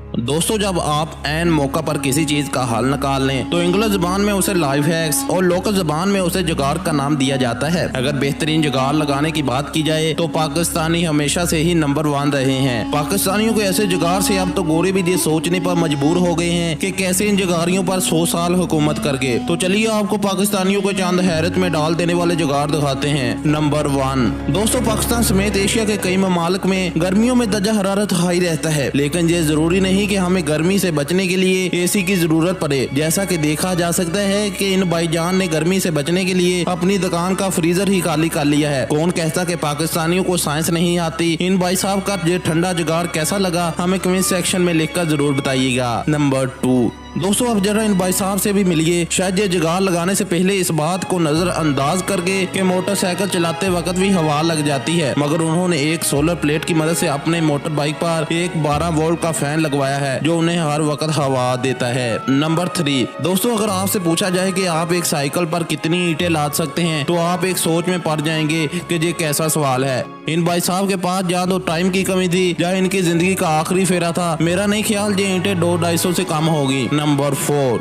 दोस्तों, जब आप एन मौका पर किसी चीज का हल निकाल लें तो इंग्लिश जबान में उसे लाइफ हैक्स और लोकल जबान में उसे जुगाड़ का नाम दिया जाता है। अगर बेहतरीन जुगाड़ लगाने की बात की जाए तो पाकिस्तानी हमेशा से ही नंबर 1 रहे हैं। पाकिस्तानियों के ऐसे जुगाड़ से अब तो गोरे भी ये सोचने पर मजबूर हो गए हैं कि कैसे इन जुगाड़ियों पर 100 साल हुकूमत करके। तो चलिए आपको पाकिस्तानियों को चांद हैरत में डाल देने वाले जुगाड़ दिखाते हैं। नंबर 1, दोस्तों, पाकिस्तान समेत एशिया के कई ममालिक में गर्मियों में दर्जा हरारत हाई रहता है, लेकिन ये जरूरी नहीं कि हमें गर्मी से बचने के लिए एसी की जरूरत पड़े। जैसा कि देखा जा सकता है कि इन भाईजान ने गर्मी से बचने के लिए अपनी दुकान का फ्रीजर ही खाली कर लिया है। कौन कहता कि पाकिस्तानियों को साइंस नहीं आती। इन भाई साहब का ये ठंडा जुगाड़ कैसा लगा हमें कमेंट सेक्शन में लिखकर जरूर बताइएगा। नंबर 2, दोस्तों, अब जरा इन भाई साहब से भी मिलिए। शायद ये जुगाड़ लगाने से पहले इस बात को नजरअंदाज करके कि मोटरसाइकिल चलाते वक्त भी हवा लग जाती है, मगर उन्होंने एक सोलर प्लेट की मदद से अपने मोटर बाइक पर एक 12 वोल्ट का फैन लगवाया है जो उन्हें हर वक्त हवा देता है। नंबर 3, दोस्तों, अगर आपसे पूछा जाए कि आप एक साइकिल पर कितनी ईंटें लाद सकते हैं तो आप एक सोच में पड़ जाएंगे कि ये कैसा सवाल है। इन भाई साहब के पास या तो टाइम की कमी थी या इनकी जिंदगी का आखिरी फेरा था। मेरा नहीं ख्याल ये ईंटें 200-250 से कम होगी। नंबर 4,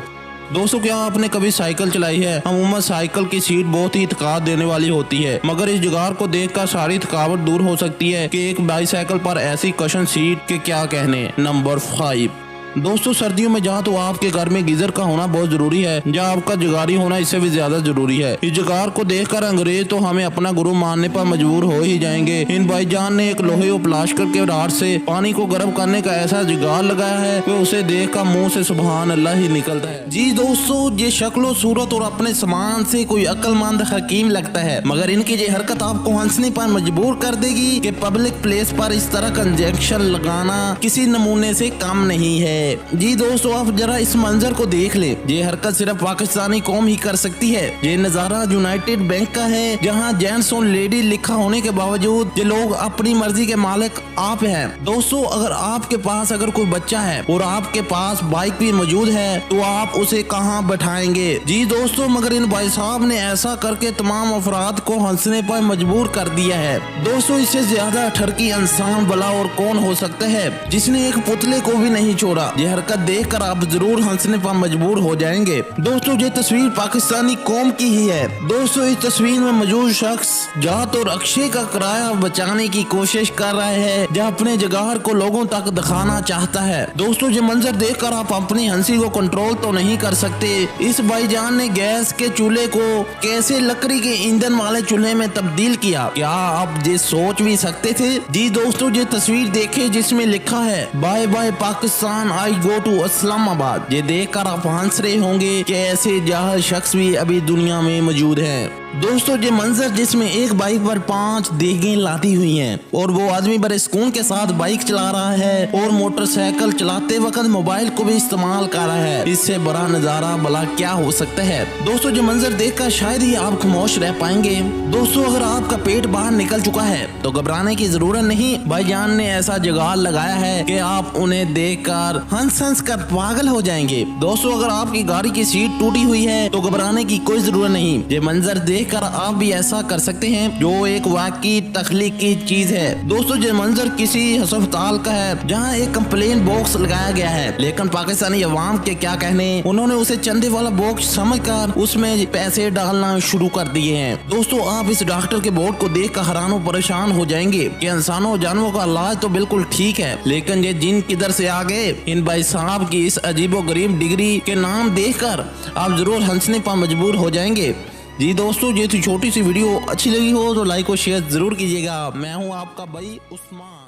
दोस्तों, क्या आपने कभी साइकिल चलाई है? अमूमन साइकिल की सीट बहुत ही थकान देने वाली होती है, मगर इस जुगाड़ को देखकर सारी थकावट दूर हो सकती है कि एक बाईसाइकिल पर ऐसी कशन सीट के क्या कहने। नंबर 5, दोस्तों, सर्दियों में जहाँ तो आपके घर में गीजर का होना बहुत जरूरी है, जहाँ आपका जुगाड़ी होना इससे भी ज्यादा जरूरी है। इस जुगाड़ को देखकर अंग्रेज तो हमें अपना गुरु मानने पर मजबूर हो ही जाएंगे। इन भाईजान ने एक लोहे और प्लास्टिक के रॉड से पानी को गर्म करने का ऐसा जुगाड़ लगाया है कि उसे देखकर मुंह से सुभान अल्लाह ही निकलता है। जी दोस्तों, ये शक्लो सूरत और अपने सामान से कोई अक्लमंद हकीम लगता है, मगर इनकी ये हरकत आपको हंसने पर मजबूर कर देगी कि पब्लिक प्लेस पर इस तरह का इंजेक्शन लगाना किसी नमूने से कम नहीं है। जी दोस्तों, आप जरा इस मंजर को देख ले। ये हरकत सिर्फ पाकिस्तानी कौम ही कर सकती है। ये नजारा यूनाइटेड बैंक का है, जहाँ जेंट्स और लेडी लिखा होने के बावजूद ये लोग अपनी मर्जी के मालिक आप हैं। दोस्तों, अगर आपके पास अगर कोई बच्चा है और आपके पास बाइक भी मौजूद है तो आप उसे कहाँ बैठाएंगे? जी दोस्तों, मगर इन भाई साहब ने ऐसा करके तमाम अफराद को हंसने पर मजबूर कर दिया है। दोस्तों, इससे ज्यादा ठरकी इंसान भला और कौन हो सकता है जिसने एक पुतले को भी नहीं छोड़ा। यह हरकत देखकर आप जरूर हंसने पर मजबूर हो जाएंगे। दोस्तों, ये तस्वीर पाकिस्तानी कौम की ही है। दोस्तों, इस तस्वीर में मौजूद शख्स जात और अक्षय का किराया बचाने की कोशिश कर रहा है, जो अपने जुगाड़ को लोगों तक दिखाना चाहता है। दोस्तों, ये मंजर देखकर आप अपनी हंसी को कंट्रोल तो नहीं कर सकते। इस भाईजान ने गैस के चूल्हे को कैसे लकड़ी के ईंधन वाले चूल्हे में तब्दील किया, क्या आप ये सोच भी सकते थे? जी दोस्तों, ये तस्वीर देखे जिसमें लिखा है bye bye Pakistan, I go to Islamabad. ये देखकर आप हंस रहे होंगे कि ऐसे जाहिल शख्स भी अभी दुनिया में मौजूद हैं। दोस्तों, ये मंजर जिसमें एक बाइक पर 5 देगें लादी हुई हैं और वो आदमी बड़े सुकून के साथ बाइक चला रहा है और मोटरसाइकिल चलाते वक्त मोबाइल को भी इस्तेमाल कर रहा है, इससे बड़ा नजारा भला क्या हो सकता है? दोस्तों, ये मंजर देखकर शायद ही आप खामोश रह पाएंगे। दोस्तों, अगर आपका पेट बाहर निकल चुका है तो घबराने की जरूरत नहीं। भाईजान ने ऐसा जुगाड़ लगाया है कि आप उन्हें देखकर हंस कर पागल हो जाएंगे। दोस्तों, अगर आपकी गाड़ी की सीट टूटी हुई है तो घबराने की कोई जरूरत नहीं। ये मंजर देखकर आप भी ऐसा कर सकते हैं, जो एक वाकई तख्लीकी चीज है। दोस्तों, ये मंजर किसी अस्पताल का है जहां एक कंप्लेन बॉक्स लगाया गया है, लेकिन पाकिस्तानी अवाम के क्या कहने, उन्होंने उसे चंदे वाला बॉक्स समझकर उसमें पैसे डालना शुरू कर दिए हैं। दोस्तों, आप इस डॉक्टर के बोर्ड को देखकर हैरान और परेशान हो जाएंगे कि इंसानों और जानवरों का इलाज तो बिल्कुल ठीक है, लेकिन ये जिन किधर से आ गए? इन भाई साहब की इस अजीबो गरीब डिग्री के नाम देखकर आप जरूर हंसने पर मजबूर हो जाएंगे। जी दोस्तों, ये थी छोटी सी वीडियो, अच्छी लगी हो तो लाइक और शेयर जरूर कीजिएगा। मैं हूँ आपका भाई उस्मान।